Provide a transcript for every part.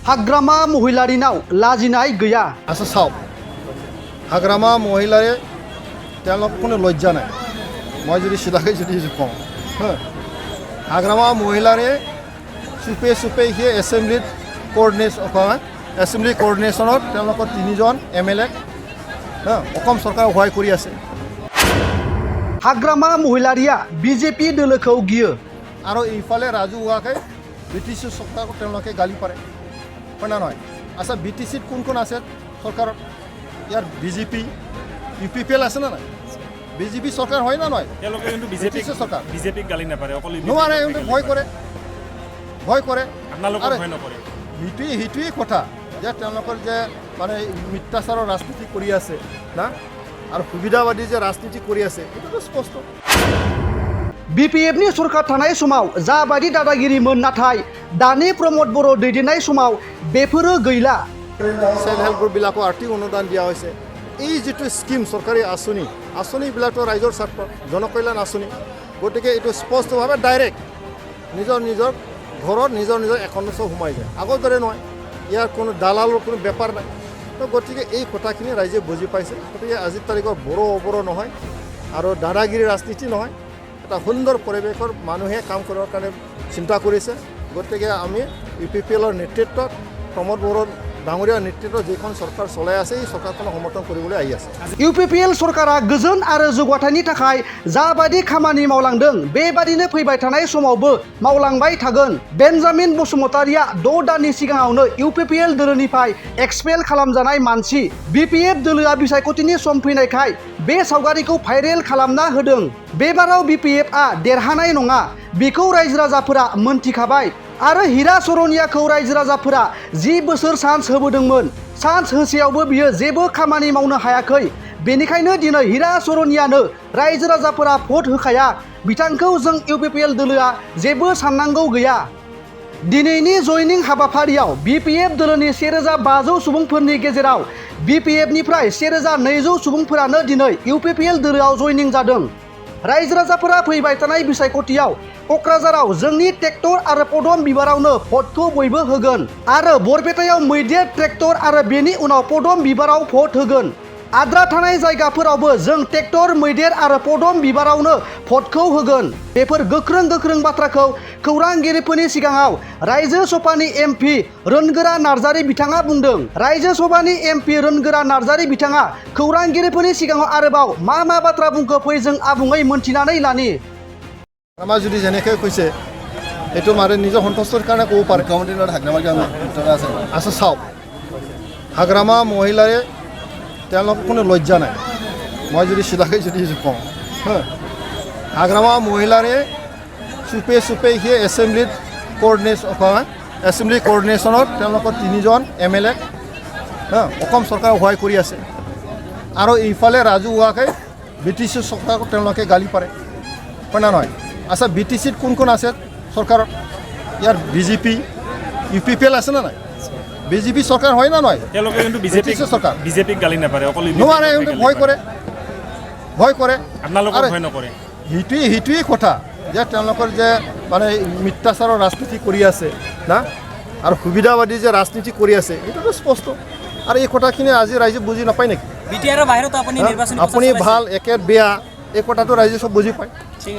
हाग्रामा महिलारिनाव लाजिनाय गैया। आसा साव हाग्रामा महिलारे কোনো লজ্জা নাই। মই যদি সিধাকে যদি কওঁ হাগ্ৰামা মহিলাৰে চুপে চুপে সেই এছেম্বলি কোঅৰ্ডিনেশ্যনত তেওঁলোকৰ 3জন MLA অসম চৰকাৰে সহায় কৰি আছে। हाग्रामा महिलारिया BJP दोलोखौ गियो আৰু ইফালে ৰাজহুৱাকৈ BTC চৰকাৰক তেওঁলোকে গালি পাৰে হয় না নহয়। আচ্ছা BTCত কোন আছে চৰকাৰত ইয়াৰ BJP UPPL আছে না নাই BJP চৰকাৰ হয় না নহয় তেওঁলোকে কিন্তু বিজেপিক গালি নাপাৰে অকল নোৱাৰে ভয় কৰে আপোনালোকৰ ভয় নকৰে সেইটোৱেই কথা যে তেওঁলোকৰ যে মানে মিথ্যাচাৰৰ ৰাজনীতি কৰি আছে না আৰু সুবিধাবাদী যে ৰাজনীতি কৰি আছে এইটো স্পষ্ট। BPF नि सरकार थानाय समाव जाबायदि दादागिरिमोन नाथाय दानि प्रमोद बर' दैदेननाय समाव बेफोरो गैला। सेल्फ हेल्प ग्रुपবিলাকক আৰ্থিক অনুদান দিয়া হৈছে। এই যিটো স্কিম চৰকাৰী আঁচনিবিলাকতো ৰাইজৰ স্বাৰ্থ জনকল্যাণ আঁচনি গতিকে এইটো স্পষ্টভাৱে ডাইৰেক্ট নিজৰ ঘৰত নিজৰ একাউণ্টত সোমাই যায়। আগৰ দৰে নহয় ইয়াৰ কোনো দালালৰ কোনো বেপাৰ নাই। তো গতিকে এই কথাখিনি ৰাইজে বুজি পাইছে। গতিকে আজিৰ তাৰিখৰ বৰ নহয় আৰু দাদাগিৰি ৰাজনীতি নহয় এটা সুন্দৰ পৰিৱেশৰ মানুহে কাম কৰাৰ কাৰণে চিন্তা কৰিছে। গতিকে আমি UPPLৰ নেতৃত্বত প্ৰমোদ বড়োৰ ডাঙৰীয়া নেতৃত্বত যিখন চৰকাৰ চলাই আছে এই চৰকাৰখনক সমৰ্থন কৰিবলৈ আহি আছে। UPPL सरकारा गोजोन आरो जौगाथायनि थाखाय जाबायदि खामानि मावलांदों बेबादिनो फैबाय थानाय समावबो मावलांबाय थागोन। बेन्जामिन बसुमतारिया 6 दाननि सिगाङावनो UPPL दोलोनिफ्राय एक्सपेल खालामजानाय मानसि। BPF दोलोआ बिसायख'थिनि सम फैनायखाय बे सावगारिखौ भाइरेल खालामना होदों। बेबाराव BPFआ देरहानाय नङा बेखौ रायजो राजाफोरा मोनथिखाबाय आरो हिरा सरनियाखौ रायजो राजाफोरा 10 बोसोर चान्स होबोदोंमोन। चान्स होसेयावबो बियो जेबो खामानि मावनो हायाखै। बेनिखायनो दिनै हिरा सरनियानो रायजो राजाफोरा भट होखाया। बिथांखौ जों UPPL दोलोआ जेबो साननांगौ गैया। दिनैनि जयनिं हाबाफारियाव BPF दोलोनि 1500 सुबुंफोरनि गेजेराव BPFनिफ्राय 1200 सुबुंफोरानो दिनै UPPL दोलोआव जयनिं जादों। रायजो राजाफोरा फैबाय थानाय बिसायख'थियाव क'क्राझाराव जोंनि ट्रेक्टर आरो पदम बिबारावनो भटखौ बयबो होगोन आरो बरपेटायाव मैदेर ट्रेक्टर आरो बेनि उनाव पदम बिबाराव भट होगोन। आद्रा थानाय जायगाफोरावबो जों ट्रेक्टर मैदेर आरो पदम बिबारावनो भटखौ होगोन। बेफोर गोख्रों बाथ्राखौ खौरांगिरिफोरनि सिगाङाव रायजो सभानि MP रोनगोरा नार्जारी बिथाङा बुंदों। रायजो सभानि MP रोनगोरा नार्जारी बिथाङा खौरांगिरिफोरनि सिगाङाव आरोबाव मा बाथ्रा बुंखो फै जों आबुङै मोनथिनानै लानि। আমাৰ যদি যেনেকৈ কৈছে এইটো মানে নিজৰ সন্তুষ্টিৰ কাৰণে ক'ব পাৰে। আচ্ছা চাওক হাগ্ৰামা মহিলাৰে তেওঁলোকৰ কোনো লজ্জা নাই। মই যদি সিধাকে যদি কওঁ হাগ্ৰামা মহিলাৰে চুপে চুপে সেই এছেম্বলি কোঅৰ্ডিনেশ্যনত তেওঁলোকৰ 3জন MLA অসম চৰকাৰে সহায় কৰি আছে আৰু ইফালে ৰাজহুৱাকৈ BTC চৰকাৰক তেওঁলোকে গালি পাৰে হয় না নহয়। আচ্ছা BTCত কোন আছে চৰকাৰত ইয়াৰ BJP UPPL আছে না নাই BJP চৰকাৰ হয় না নহয় তেওঁলোকে কিন্তু বিজেপিক গালি নাপাৰে অকল নোৱাৰে ভয় কৰে আপোনালোকৰ ভয় নকৰে সেইটোৱেই কথা যে তেওঁলোকৰ যে মানে মিথ্যাচাৰৰ ৰাজনীতি কৰি আছে না আৰু সুবিধাবাদী যে ৰাজনীতি কৰি আছে এইটোতো স্পষ্ট। আৰু এই কথাখিনি আজি ৰাইজে বুজি নাপায় নেকি? বিটিআৰৰ বাহিৰত আপুনি ভাল একে বেয়া এই কথাটো ৰাইজে সব বুজি পায়।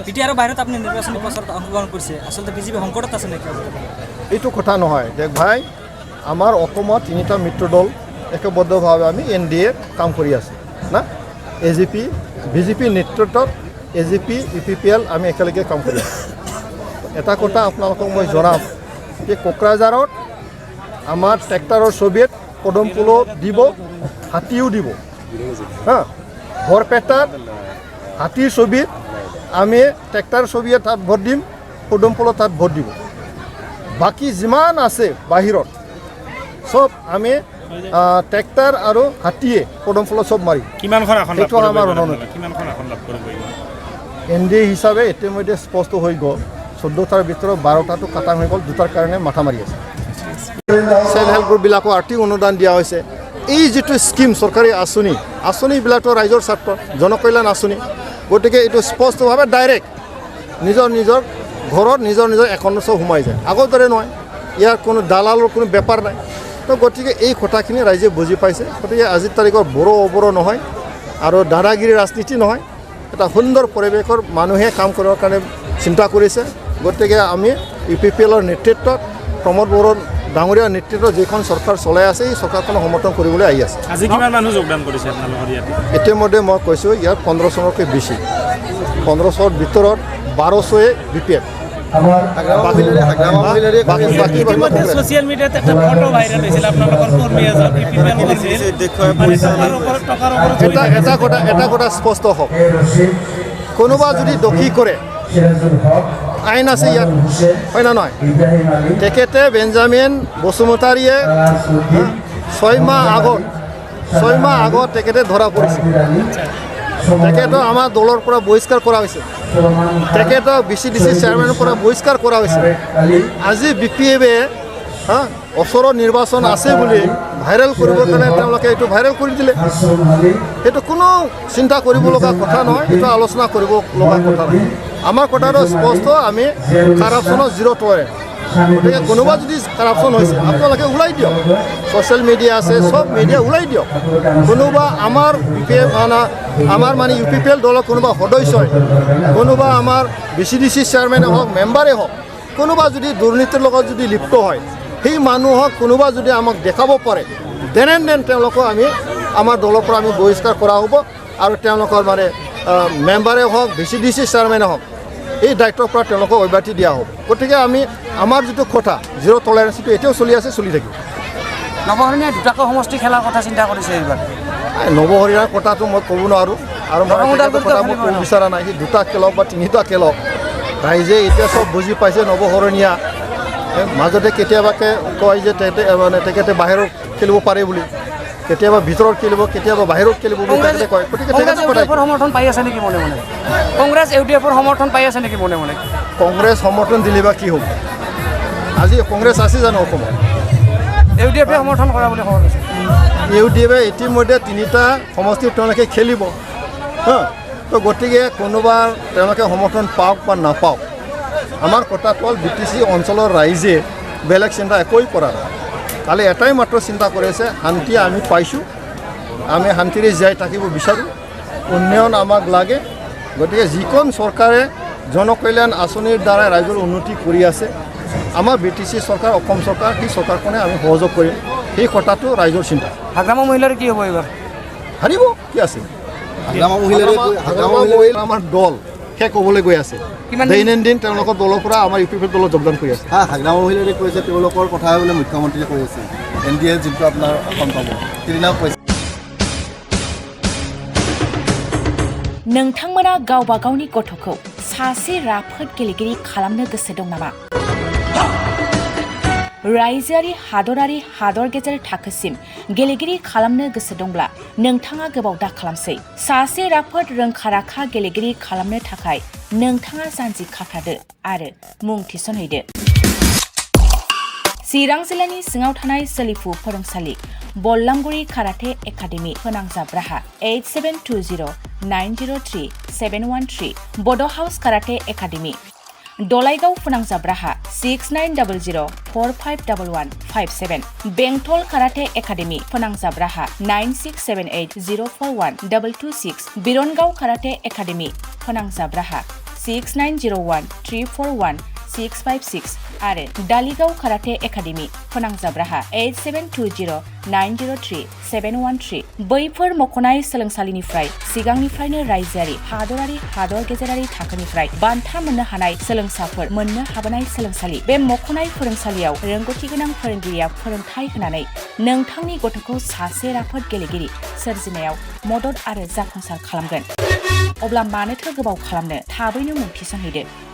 বিটিআৰৰ বাহিৰত আপুনি নিৰ্বাচনী প্ৰচাৰত অংশগ্ৰহণ কৰিছে আচলতে BJP সংকটত আছে নেকি? এইটো কথা নহয় দেখ ভাই আমাৰ অসমত 3টা মিত্ৰ দল একবদ্ধভাৱে আমি NDA কাম কৰি আছোঁ না BJP নেতৃত্বত AGP UPPL আমি একেলগে কাম কৰি আছোঁ। এটা কথা আপোনালোকক মই জনাম যে কোকৰাঝাৰত আমাৰ ট্ৰেক্টৰৰ ছবিত পদম ফুলো দিব হাতীও দিব বৰপেটাত হাতীৰ ছবিত আমি ট্ৰেক্টৰ ছবিয়ে তাত ভোট দিম পদম ফুলো তাত ভোট দিব। বাকী যিমান আছে বাহিৰত সব আমি ট্ৰেক্টৰ আৰু হাতীয়ে পদম ফুলো সব মাৰি কিমানখন আসন লাভ কৰিব NDA হিচাপে ইতিমধ্যে স্পষ্ট হৈ গ'ল। 14টাৰ ভিতৰত 12টাটো কাটাং হৈ গ'ল। 2টাৰ কাৰণে মাথা মাৰি আছে। সেল্ফ হেল্প গ্ৰুপবিলাকক আৰ্থিক অনুদান দিয়া হৈছে। এই যিটো স্কিম চৰকাৰী আঁচনিবিলাকতো ৰাইজৰ স্বাৰ্থ জনকল্যাণ আঁচনি গতিকে এইটো স্পষ্টভাৱে ডাইৰেক্ট নিজৰ ঘৰত নিজৰ একাউণ্টত সোমাই যায়। আগৰ দৰে নহয় ইয়াৰ কোনো দালালৰ কোনো বেপাৰ নাই। তো গতিকে এই কথাখিনি ৰাইজে বুজি পাইছে গতিকে আজিৰ তাৰিখৰ বড়ো নহয় আৰু দাদাগিৰি ৰাজনীতি নহয় এটা সুন্দৰ পৰিৱেশৰ মানুহে কাম কৰিবৰ কাৰণে চিন্তা কৰিছে গতিকে আমি UPPLৰ নেতৃত্বত প্ৰমোদ বড়ো ডাঙৰীয়াৰ নেতৃত্বত যিখন চৰকাৰ চলাই আছে এই চৰকাৰখনক সমৰ্থন কৰিবলৈ আহি আছে আজি কিমান মানুহ যোগদান কৰিছে আপোনালোকৰ ইয়াত ইতিমধ্যে মই কৈছোঁ ইয়াত 1500তকৈ বেছি 1500ৰ ভিতৰত 1200 BPF সোশ্যাল মিডিয়াত একটা ফটো ভাইৰাল হয়েছিল আপনাদেৰ কৰ্মী এজন এটা কথা স্পষ্ট হওক কোনোবা যদি দোষী কৰে আইন আছে ইয়াত হয় না নহয় তেখেতে বেঞ্জামিন বসুমতাৰীয়ে 6 মাহ আগত তেখেতে ধৰা পৰিছিল তেখেতক আমাৰ দলৰ পৰা বহিষ্কাৰ কৰা হৈছে তেখেতক BCDC চেয়াৰমেনৰ পৰা বহিষ্কাৰ কৰা হৈছে আজি BPFে ওচৰৰ নিৰ্বাচন আছে বুলি ভাইৰেল কৰিবৰ কাৰণে তেওঁলোকে এইটো ভাইৰেল কৰি দিলে সেইটো কোনো চিন্তা কৰিব লগা কথা নহয় এইটো আলোচনা কৰিব লগা কথা নহয় আমাৰ কথাটো স্পষ্ট আমি কাৰাপশ্যনৰ জিৰ' টলাৰেঞ্চ গতিকে কোনোবা যদি কাৰাপশ্যন হৈছে আপোনালোকে ওলাই দিয়ক ছ'চিয়েল মিডিয়া আছে চব মিডিয়া ওলাই দিয়ক কোনোবা আমাৰ BPF আমাৰ মানে UPPL দলৰ কোনোবা সদস্যই কোনোবা আমাৰ BCDC চেয়াৰমেনে হওক মেম্বাৰে হওক কোনোবা যদি দুৰ্নীতিৰ লগত যদি লিপ্ত হয় সেই মানুহক কোনোবা যদি আমাক দেখাব পাৰে দেন তেওঁলোকক আমি আমাৰ দলৰ পৰা আমি বহিষ্কাৰ কৰা হ'ব আৰু তেওঁলোকৰ মানে মেম্বাৰে হওক BCDC চেয়াৰমেনে হওক এই দায়িত্বৰ পৰা তেওঁলোকক অব্যাহতি দিয়া হ'ব গতিকে আমি আমাৰ যিটো কথা জিৰ' টলাৰেঞ্চটো এতিয়াও চলি আছে চলি থাকিব নৱহৰণীয়া দুটাকৈ সমষ্টি খেলাৰ কথা চিন্তা কৰিছে এইবাৰ নৱহৰিয়াৰ কথাটো মই ক'ব নোৱাৰোঁ আৰু কথা মই ক'ব বিচৰা নাই সি 2টা খেলক বা 3টা খেলক ৰাইজে এতিয়া চব বুজি পাইছে নৱহৰণীয়া মাজতে কেতিয়াবাকে কয় যে তেখেতে বাহিৰত খেলিব পাৰে বুলি কেতিয়াবা ভিতৰত খেলিব কেতিয়াবা বাহিৰত খেলিব বুলি তেখেতে কয় গতিকে সমৰ্থন পাই আছে নেকি মনে মনে কংগ্ৰেছ UDFৰ সমৰ্থন পাই আছে নেকি মনে মনে কংগ্ৰেছ সমৰ্থন দিলে বা কি হ'ব আজি কংগ্ৰেছ আছে জানো অসমত UDFে সমৰ্থন কৰা বুলি খবৰ পাইছে UDFে ইতিমধ্যে 3টা সমষ্টিত তেওঁলোকে খেলিব তো গতিকে কোনোবা তেওঁলোকে সমৰ্থন পাওক বা নাপাওক আমাৰ কথাটো হ'ল BTC অঞ্চলৰ ৰাইজে বেলেগ চিন্তা একোৱেই কৰা নাই কালি এটাই মাত্ৰ চিন্তা কৰিছে শান্তি আমি পাইছোঁ আমি শান্তিৰে জীয়াই থাকিব বিচাৰোঁ উন্নয়ন আমাক লাগে গতিকে যিখন চৰকাৰে জনকল্যাণ আঁচনিৰ দ্বাৰা ৰাইজৰ উন্নতি কৰি আছে আমাৰ BTC চৰকাৰ অসম চৰকাৰ সেই চৰকাৰখনে আমি সহযোগ কৰিম সেই কথাটো ৰাইজৰ চিন্তা হাগ্ৰামা মহিলাৰ কি হ'ব এইবাৰ হাৰিব কি আছে আমাৰ দল শেষ হ'বলৈ গৈ আছে দৈনন্দিন তেওঁলোকৰ দলৰ পৰা আমাৰ UPPL দলত যোগদান কৰি আছে হাগ্ৰামা মহিলাই কৈছে তেওঁলোকৰ কথাই বোলে মুখ্যমন্ত্ৰীয়ে কৈ আছে NDA যিটো আপোনাৰ অসম পাব সেইদিনাও কৈছে नोंथांमोना गावबा गावनि गथ'खौ सासे राफोद गेलेगिरि खालामनो गोसो दं नामा? रायजोआरि हादरारि हादर गेजेर थाखोसिम गेलेगिरि खालामनो गोसो दंब्ला नोंथाङा गोबाव दा खालामसै सासे राफोद रोंखा-राखा गेलेगिरि खालामनो थाखाय नोंथाङा जानजि खाफ्रादो आरो मुं थिसनहैदो चिरां जिल्लानि सिङाव थानाय सोलिफु फोरोंसालि बल्लामगुरि काराटे एकाडेमि फोनांजाब राहा 8720903713 बड' हाउस काराटे एकाडेमि दलाइगाव फोनांजाब राहा 6900451157 बेंटल काराटे एकाडेमि फोनांजाब राहा 9678041226 बिरनगाव काराटे एकाडेमि फोनांजाब राहा 6901341656 आरो दालिगाव काराटे एकाडेमि फोनांजाब राहा 8720903713 बैफोर मख'नाय सोलोंसालिनिफ्राय सिगांनिफ्रायनो रायजोआरि हादरारि हादर गेजेरारि थाखोनिफ्राय बान्था मोननो हानाय सोलोंसाफोर मोननो हाबोनाय सोलोंसालि बे मख'नाय फोरोंसालियाव रोंगौथि गोनां फोरोंगिरिया फोरोंथाय होनानै नोंथांनि गथ'खौ सासे राफोद गेलेगिरि सोरजिनायाव मदद आरो जाफुंसार खालामगोन अब्ला मानोथो गोबाव खालामनो थाबैनो मुं थिसनहैदो